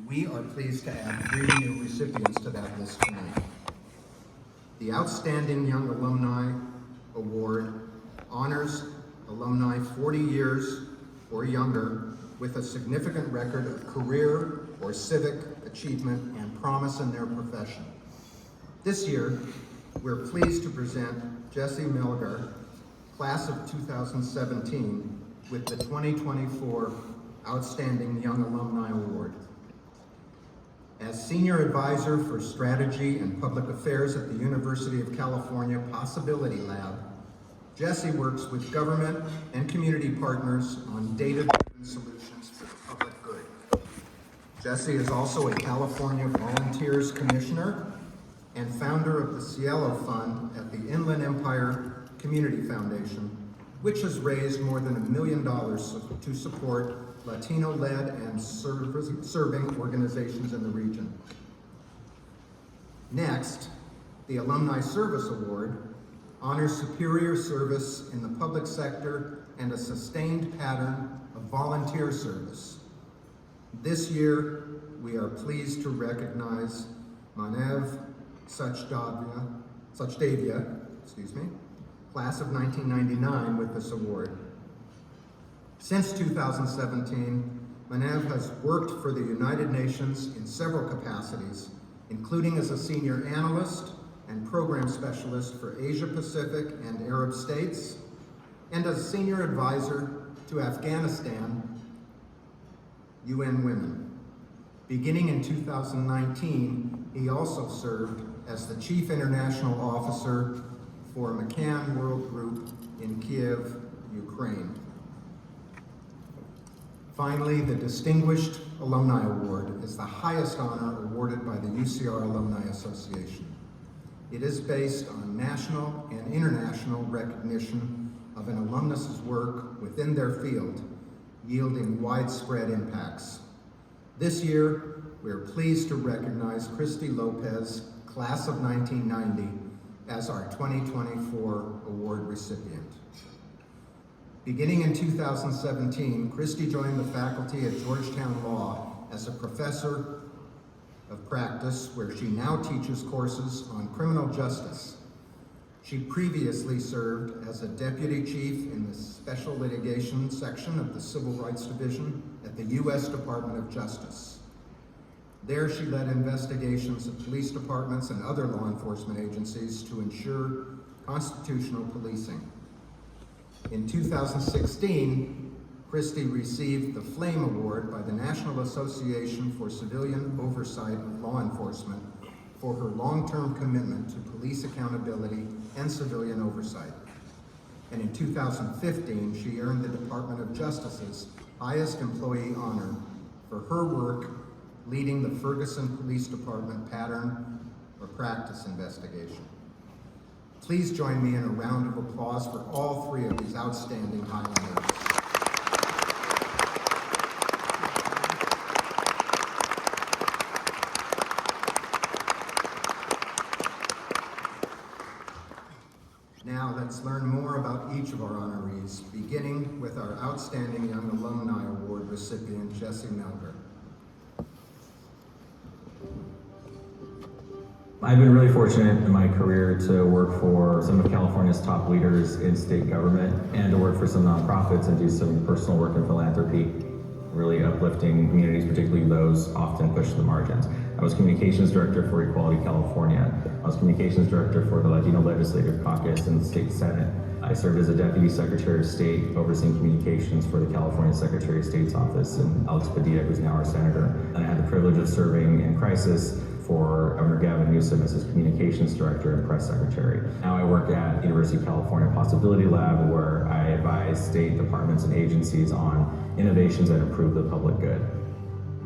We are pleased to add 3 new recipients to that list tonight. The Outstanding Young Alumni Award honors alumni 40 years or younger with a significant record of career or civic achievement and promise in their profession. This year, we're pleased to present Jesse Melgar, class of 2017, with the 2024 Outstanding Young Alumni Award. As Senior Advisor for Strategy and Public Affairs at the University of California Possibility Lab, Jesse works with government and community partners on data-driven solutions for the public good. Jesse is also a California Volunteers Commissioner and founder of the Cielo Fund at the Inland Empire Community Foundation, which has raised more than $1 million to support Latino-led and serving organizations in the region. Next, the Alumni Service Award honors superior service in the public sector and a sustained pattern of volunteer service. This year, we are pleased to recognize Manav Sachdevia, class of 1999, with this award. Since 2017, Manav has worked for the United Nations in several capacities, including as a senior analyst and program specialist for Asia Pacific and Arab states, and as senior advisor to Afghanistan UN Women. Beginning in 2019, he also served as the Chief International Officer for McCann World Group in Kiev, Ukraine. Finally, the Distinguished Alumni Award is the highest honor awarded by the UCR Alumni Association. It is based on national and international recognition of an alumnus's work within their field, yielding widespread impacts. This year, we are pleased to recognize Christy Lopez, class of 1990, as our 2024 award recipient. Beginning in 2017, Christy joined the faculty at Georgetown Law as a professor of practice, where she now teaches courses on criminal justice. She previously served as a deputy chief in the Special Litigation section of the Civil Rights Division at the U.S. Department of Justice. There, she led investigations of police departments and other law enforcement agencies to ensure constitutional policing. In 2016, Christy received the Flame Award by the National Association for Civilian Oversight of Law Enforcement for her long-term commitment to police accountability and civilian oversight. And in 2015, she earned the Department of Justice's highest employee honor for her work leading the Ferguson Police Department pattern or practice investigation. Please join me in a round of applause for all 3 of these outstanding highlanders. Now let's learn more about each of our honorees, beginning with our Outstanding Young Alumni Award recipient, Jesse Melgar. I've been really fortunate in my career to work for some of California's top leaders in state government and to work for some nonprofits and do some personal work in philanthropy, really uplifting communities, particularly those often pushed to the margins. I was communications director for Equality California. I was communications director for the Latino Legislative Caucus in the state Senate. I served as a deputy secretary of state overseeing communications for the California Secretary of State's office, and Alex Padilla, who's now our senator. And I had the privilege of serving in crisis for Governor Gavin Newsom as his communications director and press secretary. Now I work at University of California Possibility Lab, where I advise state departments and agencies on innovations that improve the public good.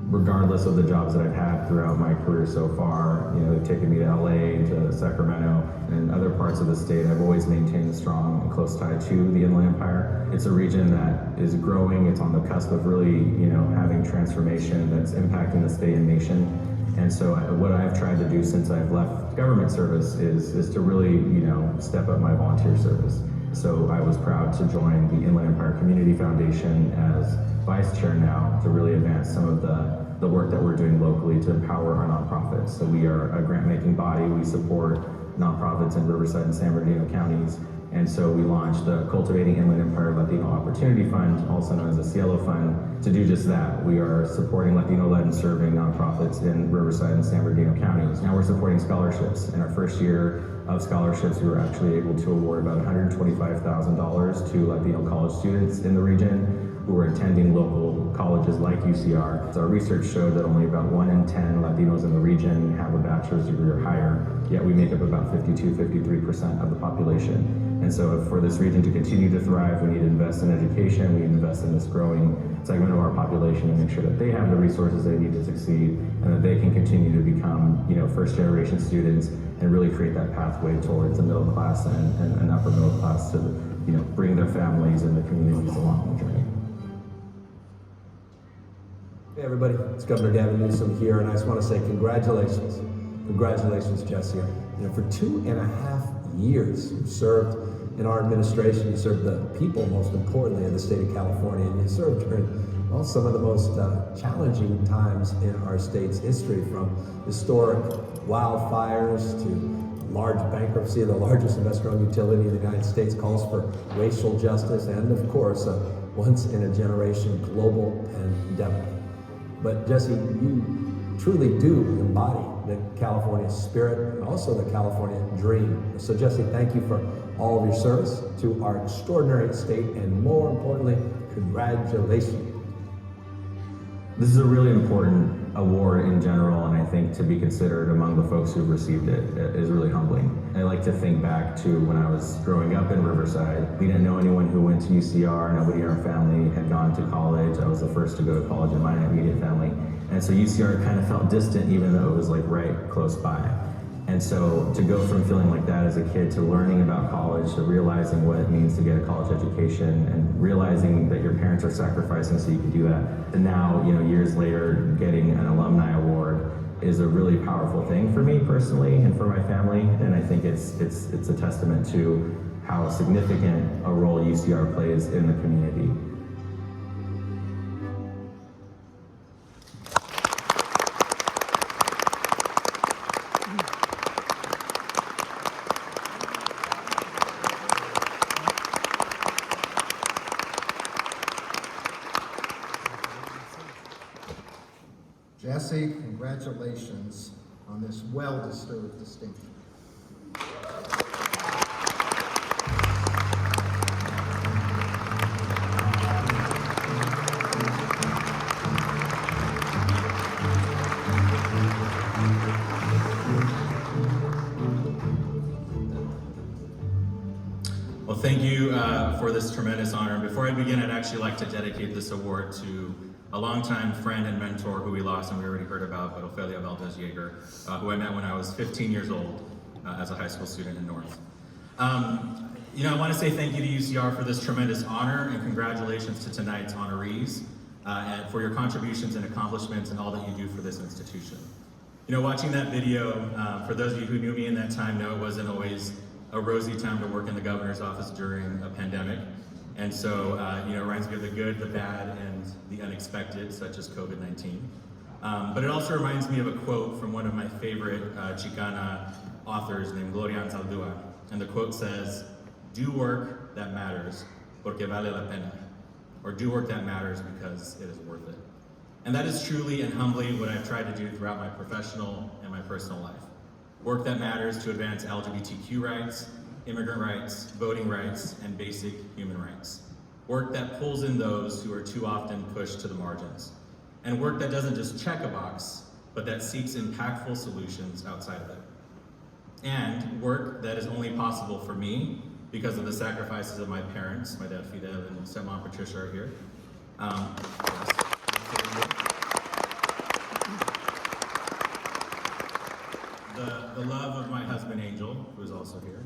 Regardless of the jobs that I've had throughout my career so far, they've taken me to LA, to Sacramento, and other parts of the state. I've always maintained a strong and close tie to the Inland Empire. It's a region that is growing. It's on the cusp of really, having transformation that's impacting the state and nation. And so what I've tried to do since I've left government service is to really, step up my volunteer service. So I was proud to join the Inland Empire Community Foundation as vice chair now to really advance some of the the work that we're doing locally to empower our nonprofits. So we are a grant-making body. We support nonprofits in Riverside and San Bernardino counties. And so we launched the Cultivating Inland Empire Latino Opportunity Fund, also known as the Cielo Fund, to do just that. We are supporting Latino-led and serving nonprofits in Riverside and San Bernardino counties. Now we're supporting scholarships. In our first year of scholarships, we were actually able to award about $125,000 to Latino college students in the region who are attending local colleges like UCR. So our research showed that only about 1 in 10 Latinos in the region have a bachelor's degree or higher, yet we make up about 52-53% of the population. And so for this region to continue to thrive, we need to invest in education, we need to invest in this growing segment of our population and make sure that they have the resources they need to succeed and that they can continue to become, first generation students and really create that pathway towards the middle class and upper middle class to, bring their families and the communities along the journey. Hey everybody, it's Governor Gavin Newsom here, and I just want to say congratulations. Congratulations, Jesse. For 2.5 years, you served in our administration, you served the people, most importantly, of the state of California, and you served during some of the most challenging times in our state's history, from historic wildfires to large bankruptcy of the largest investor-owned utility in the United States, calls for racial justice, and of course, a once-in-a-generation global pandemic. But Jesse, you truly do embody the California spirit and also the California dream. So Jesse, thank you for all of your service to our extraordinary state, and more importantly, congratulations. This is a really important award in general, and I think to be considered among the folks who've received it is really humbling. I like to think back to when I was growing up in Riverside. We didn't know anyone who went to UCR. Nobody in our family had gone to college. I was the first to go to college in my immediate family. And so UCR kind of felt distant, even though it was like right close by. And so to go from feeling like that as a kid to learning about college, to realizing what it means to get a college education and realizing that your parents are sacrificing so you can do that, and now, years later, getting an alumni award is a really powerful thing for me personally and for my family. And I think it's a testament to how significant a role UCR plays in the community. Jesse, congratulations on this well-deserved distinction. Well, thank you for this tremendous honor. Before I begin, I'd actually like to dedicate this award to a longtime friend and mentor who we lost and we already heard about, but Ofelia Valdez-Yeager, who I met when I was 15 years old as a high school student in North. I want to say thank you to UCR for this tremendous honor, and congratulations to tonight's honorees and for your contributions and accomplishments and all that you do for this institution. Watching that video, for those of you who knew me in that time know it wasn't always a rosy time to work in the governor's office during a pandemic. And so, it reminds me of the good, the bad, and the unexpected, such as COVID-19. But it also reminds me of a quote from one of my favorite Chicana authors named Gloria Anzaldúa. And the quote says, "Do work that matters, porque vale la pena." Or do work that matters because it is worth it. And that is truly and humbly what I've tried to do throughout my professional and my personal life. Work that matters to advance LGBTQ rights, immigrant rights, voting rights, and basic human rights. Work that pulls in those who are too often pushed to the margins. And work that doesn't just check a box, but that seeks impactful solutions outside of it. And work that is only possible for me because of the sacrifices of my parents. My dad Fidel and stepmom Patricia are here. The love of my husband Angel, who is also here.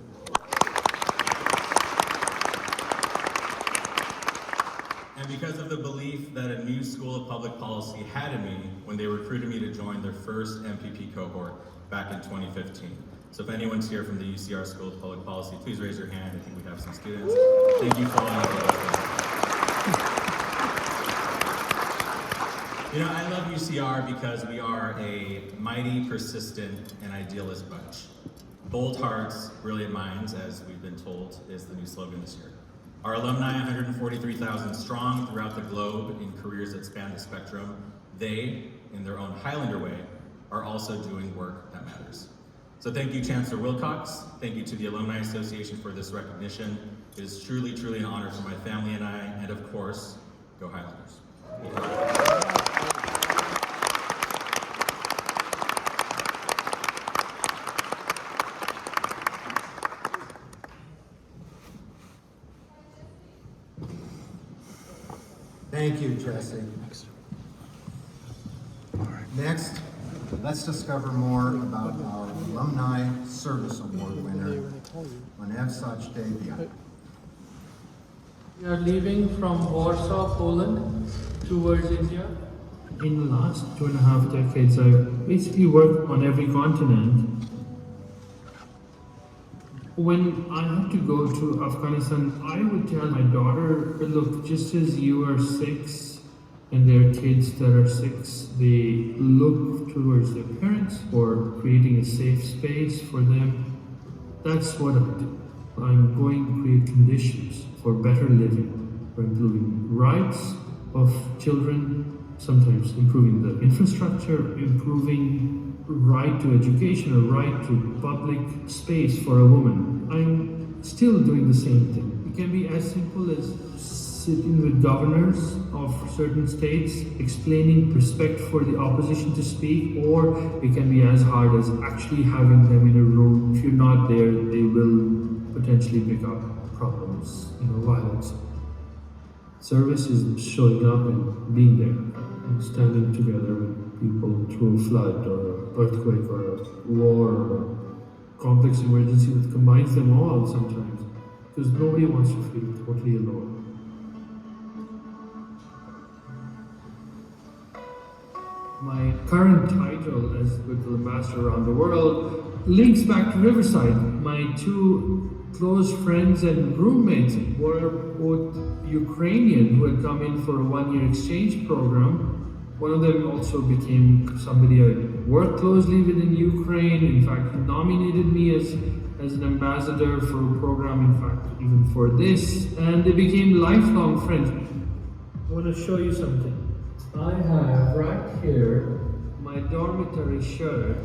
And because of the belief that a new school of public policy had in me when they recruited me to join their first MPP cohort back in 2015. So if anyone's here from the UCR School of Public Policy, please raise your hand. I think we have some students. Thank you for all your You know, I love UCR because we are a mighty, persistent, and idealist bunch. Bold hearts, brilliant minds, as we've been told, is the new slogan this year. Our alumni, 143,000 strong throughout the globe in careers that span the spectrum, they, in their own Highlander way, are also doing work that matters. So thank you, Chancellor Wilcox. Thank you to the Alumni Association for this recognition. It is truly, truly an honor for my family and I, and of course, go Highlanders. Thank you, Jesse. Next, let's discover more about our Alumni Service Award winner, Manevsach Debian. We are leaving from Warsaw, Poland, towards India. In the last 2.5 decades, I've basically worked on every continent. When I had to go to Afghanistan, I would tell my daughter, look, just as you are 6 and there are kids that are 6, they look towards their parents for creating a safe space for them. That's what I do. I'm going to create conditions for better living, for improving rights of children, sometimes improving the infrastructure, improving right to education, a right to public space for a woman. I'm still doing the same thing. It can be as simple as sitting with governors of certain states, explaining respect for the opposition to speak, or it can be as hard as actually having them in a room. If you're not there, they will potentially pick up problems, violence. Service is showing up and being there, and standing together with people through a flood or an earthquake or a war or a complex emergency that combines them all sometimes, because nobody wants to feel totally alone. My current title as Goodwill Ambassador around the world links back to Riverside. My 2 close friends and roommates were both Ukrainian who had come in for a 1-year exchange program. One of them also became somebody I worked closely with in Ukraine. In fact, he nominated me as an ambassador for a program, in fact, even for this. And they became lifelong friends. I want to show you something. I have right here my dormitory shirt.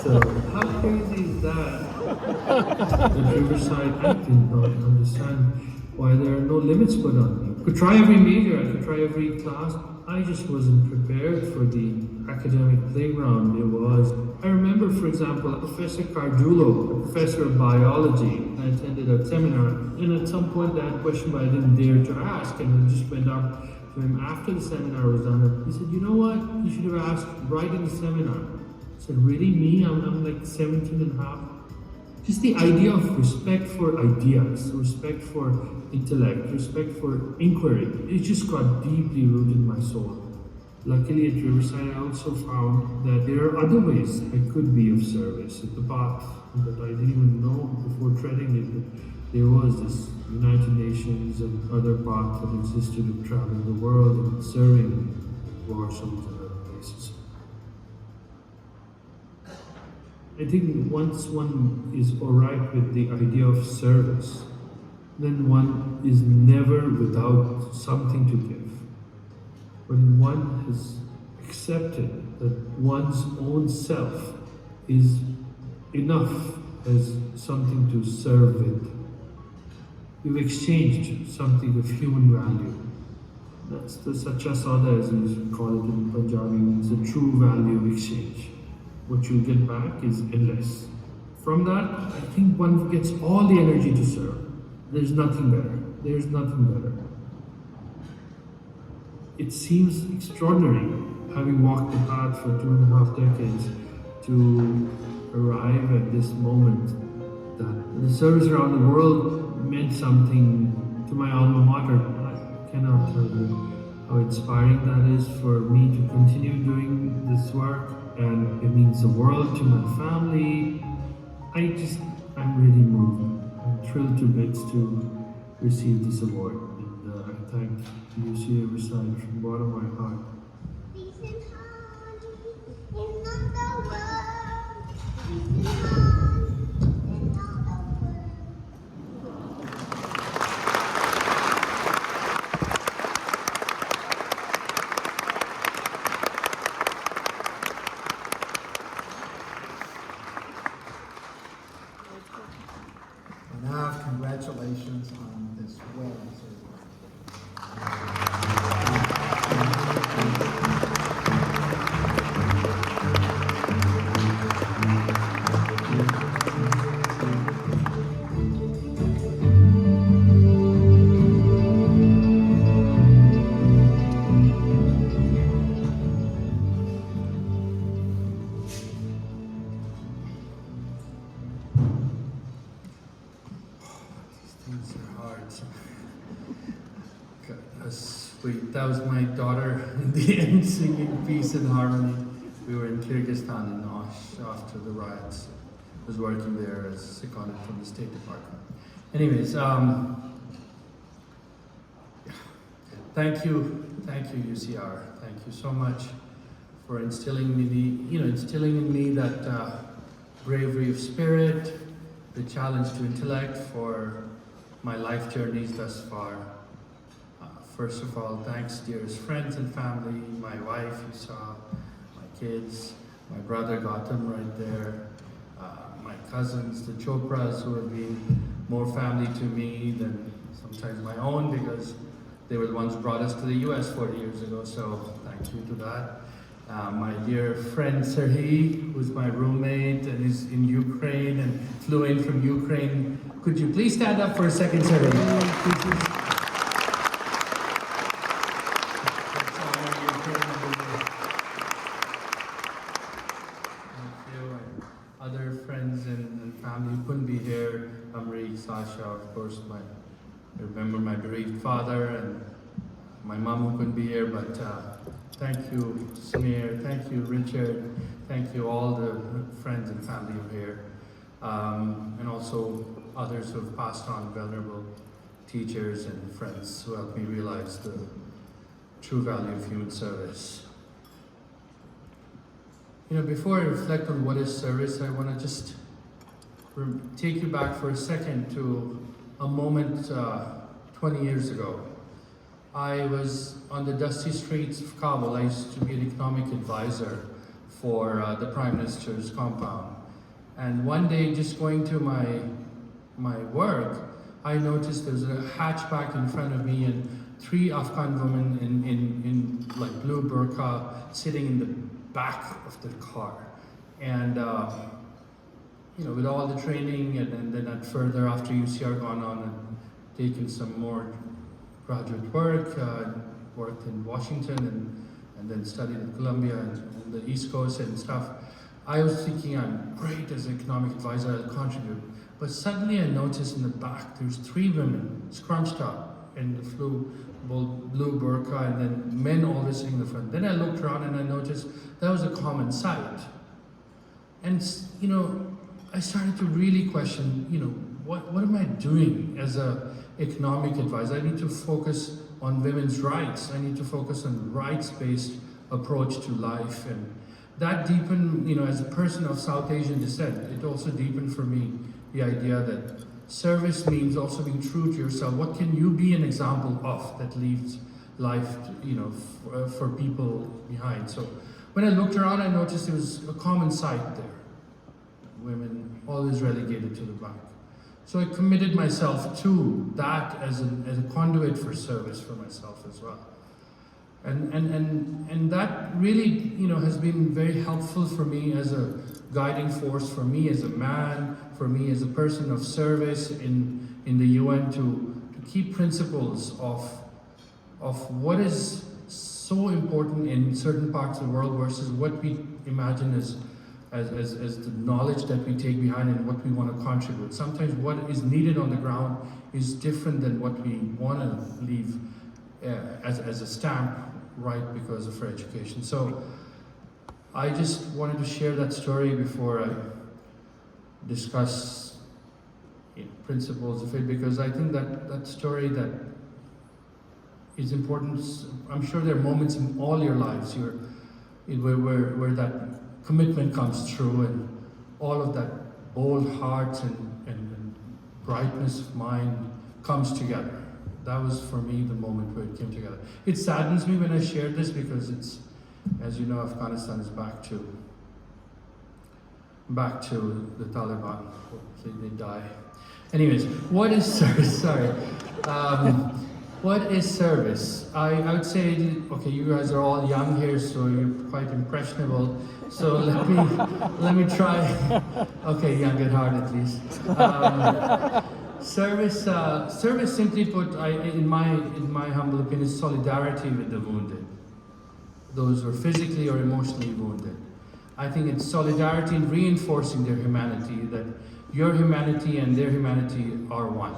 So, how crazy is that? At Riverside, I did not understand why there are no limits put on me. I could try every major, I could try every class. I just wasn't prepared for the academic playground there was. I remember, for example, Professor Cardulo, a professor of biology. I attended a seminar, and at some point I had a question but I didn't dare to ask, and I just went up to him after the seminar was done. He said, you know what, you should have asked right in the seminar. I said, really, me? I'm like 17 and a half. Just the idea of respect for ideas, respect for intellect, respect for inquiry, it just got deeply rooted in my soul. Luckily at Riverside, I also found that there are other ways I could be of service at the path that I didn't even know before treading it. There was this United Nations and other paths that existed of traveling the world and serving war zones and other places. I think once one is alright with the idea of service, then one is never without something to give. When one has accepted that one's own self is enough as something to serve with, you've exchanged something of human value. That's the Sacha Sada, as we call it in Punjabi, means the true value exchange. What you get back is endless. From that, I think one gets all the energy to serve. There's nothing better. There's nothing better. It seems extraordinary, having walked the path for 2.5 decades, to arrive at this moment that the service around the world meant something to my alma mater. I cannot tell you how inspiring that is for me to continue doing this work, and it means the world to my family. I'm really moved. I'm thrilled to bits to receive this award, and I thank UC Riverside from the bottom of my heart. Peace and harmony in all the world. Peace and harmony in all the world. Manav, congratulations on this well-deserved work. Things are hard. Goodness, sweet. That was my daughter in the end singing Peace and Harmony. We were in Kyrgyzstan in Osh after the riots. I was working there as seconded from the State Department. Anyways, thank you UCR. Thank you so much for instilling in me that bravery of spirit, the challenge to intellect for my life journeys thus far. First of all, thanks dearest friends and family, my wife you saw, my kids, my brother Gautam right there, my cousins, the Chopras, who have been more family to me than sometimes my own, because they were the ones who brought us to the US 40 years ago, so thank you to that. My dear friend Serhiy, who's my roommate and is in Ukraine and flew in from Ukraine. Could you please stand up for a second, Serhiy? Other friends and family who couldn't be here, Amri, Sasha, of course, I remember my bereaved father and my mom who couldn't be here, but thank you, Samir, thank you, Richard, thank you all the friends and family who are here, and also others who have passed on, venerable teachers and friends who helped me realize the true value of human service. You know, before I reflect on what is service, I want to just take you back for a second to a moment 20 years ago. I was on the dusty streets of Kabul. I used to be an economic advisor for the Prime Minister's compound. And one day, just going to my work, I noticed there was a hatchback in front of me and 3 Afghan women in like blue burqa sitting in the back of the car. And you know, with all the training and then at further after UCR gone on and taken some more graduate work, worked in Washington and then studied at Columbia and on the East Coast and stuff. I was thinking I'm great as an economic advisor, I'll contribute. But suddenly I noticed in the back there's 3 women scrunched up in the blue burqa and then men always sitting in the front. Then I looked around and I noticed that was a common sight. And you know, I started to really question, you know, what am I doing as a economic advisor? I need to focus on women's rights. I need to focus on rights-based approach to life. And that deepened, you know, as a person of South Asian descent, it also deepened for me the idea that service means also being true to yourself. What can you be an example of that leaves life, you know, for people behind? So when I looked around, I noticed there was a common sight there. Women always relegated to the back. So I committed myself to that as a conduit for service for myself as well. And that really, you know, has been very helpful for me as a guiding force for me as a man, for me as a person of service in the UN to keep principles of what is so important in certain parts of the world versus what we imagine as the knowledge that we take behind and what we want to contribute. Sometimes what is needed on the ground is different than what we want to leave as a stamp, right, because of our education. So I just wanted to share that story before I discuss principles of it, because I think that story that is important. I'm sure there are moments in all your lives where that commitment comes through, and all of that bold heart and brightness of mind comes together. That was for me the moment where it came together. It saddens me when I share this because it's, as you know, Afghanistan is back to the Taliban. Hopefully they die. Anyways, what is service? Sorry. What is service? I would say, okay, you guys are all young here, so you're quite impressionable. So let me try. Okay, young at heart at least. Service, simply put, in my humble opinion, is solidarity with the wounded, those who are physically or emotionally wounded. I think it's solidarity in reinforcing their humanity, that your humanity and their humanity are one.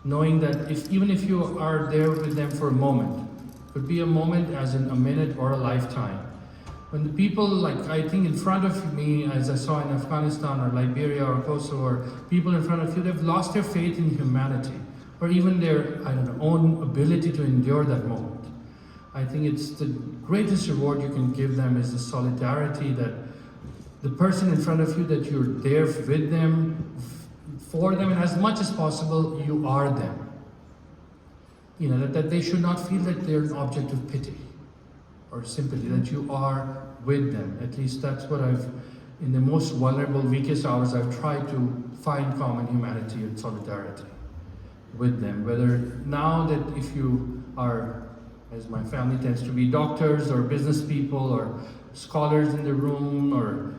Knowing that even if you are there with them for a moment, could be a moment as in a minute or a lifetime. When the people, like I think in front of me, as I saw in Afghanistan or Liberia or Kosovo, or people in front of you, they've lost their faith in humanity, or even their, own ability to endure that moment. I think it's the greatest reward you can give them is the solidarity that the person in front of you, that you're there with them, for them, and as much as possible, you are them. That they should not feel that they're an object of pity or sympathy, that you are with them. At least that's what in the most vulnerable, weakest hours, I've tried to find common humanity and solidarity with them. Whether now that if you are, as my family tends to be, doctors or business people or scholars in the room, or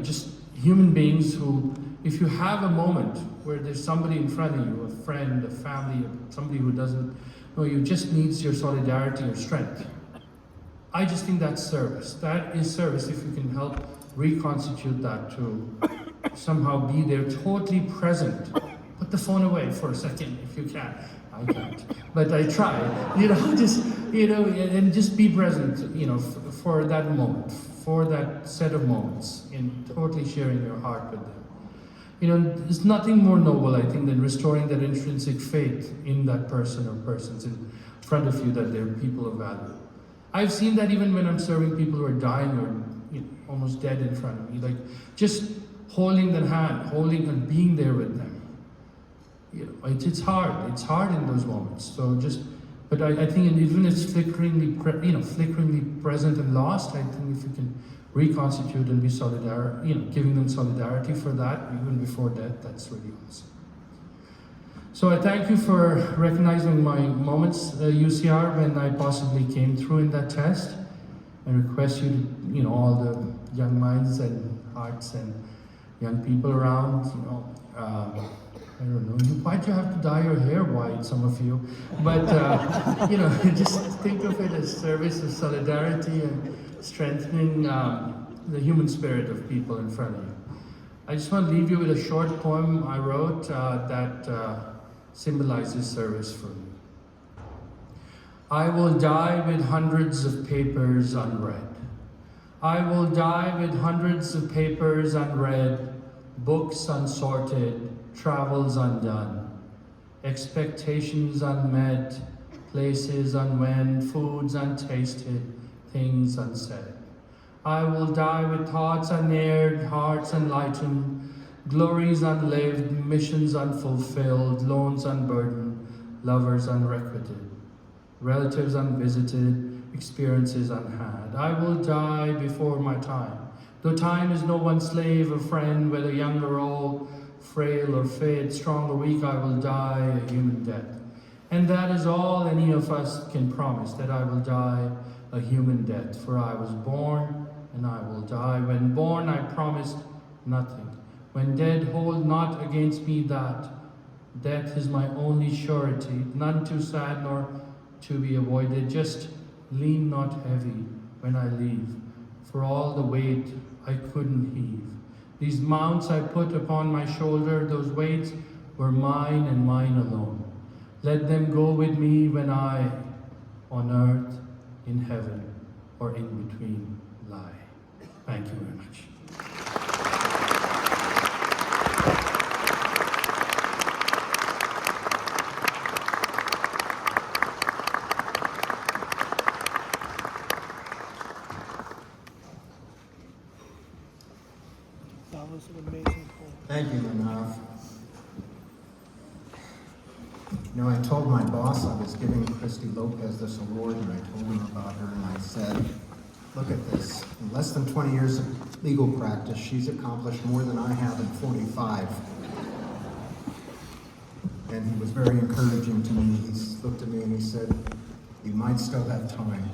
just human beings who, if you have a moment where there's somebody in front of you, a friend, a family, somebody who doesn't know you, just needs your solidarity or strength, I just think that's service. That is service if you can help reconstitute that to somehow be there, totally present. Put the phone away for a second if you can. I can't, but I try. And just be present. For that moment, for that set of moments, in totally sharing your heart with them. There's nothing more noble, I think, than restoring that intrinsic faith in that person or persons in front of you, that they're people of value. I've seen that even when I'm serving people who are dying or almost dead in front of me, like just holding their hand, holding and being there with them. It's hard. It's hard in those moments. But I think even if it's flickeringly present and lost, I think if you can reconstitute and be solidar, giving them solidarity for that, even before death, that's really awesome. So I thank you for recognizing my moments, UCR, when I possibly came through in that test, and request you to, all the young minds and hearts and young people around, I don't know, why'd you have to dye your hair white, some of you? But, just think of it as service of solidarity and strengthening the human spirit of people in front of you. I just want to leave you with a short poem I wrote that symbolizes service for me. I will die with hundreds of papers unread. I will die with hundreds of papers unread, books unsorted, travels undone, expectations unmet, places unwent, foods untasted, things unsaid. I will die with thoughts unaired, hearts unlightened, glories unlived, missions unfulfilled, loans unburdened, lovers unrequited, relatives unvisited, experiences unhad. I will die before my time, though time is no one's slave or friend, whether young or old, frail or fit, strong or weak, I will die a human death. And that is all any of us can promise, that I will die a human death. For I was born, and I will die. When born, I promised nothing. When dead, hold not against me that. Death is my only surety, none too sad nor to be avoided. Just lean not heavy when I leave, for all the weight I couldn't heave. These mounts I put upon my shoulder, those weights were mine and mine alone. Let them go with me when I, on earth, in heaven, or in between, lie. Thank you very much. That was an amazing poll. Thank you, Manav. You know, I told my boss I was giving Christy Lopez this award, and I told him about her, and I said, look at this. In less than 20 years of legal practice, she's accomplished more than I have in 45. And he was very encouraging to me. He looked at me and he said, you might still have time.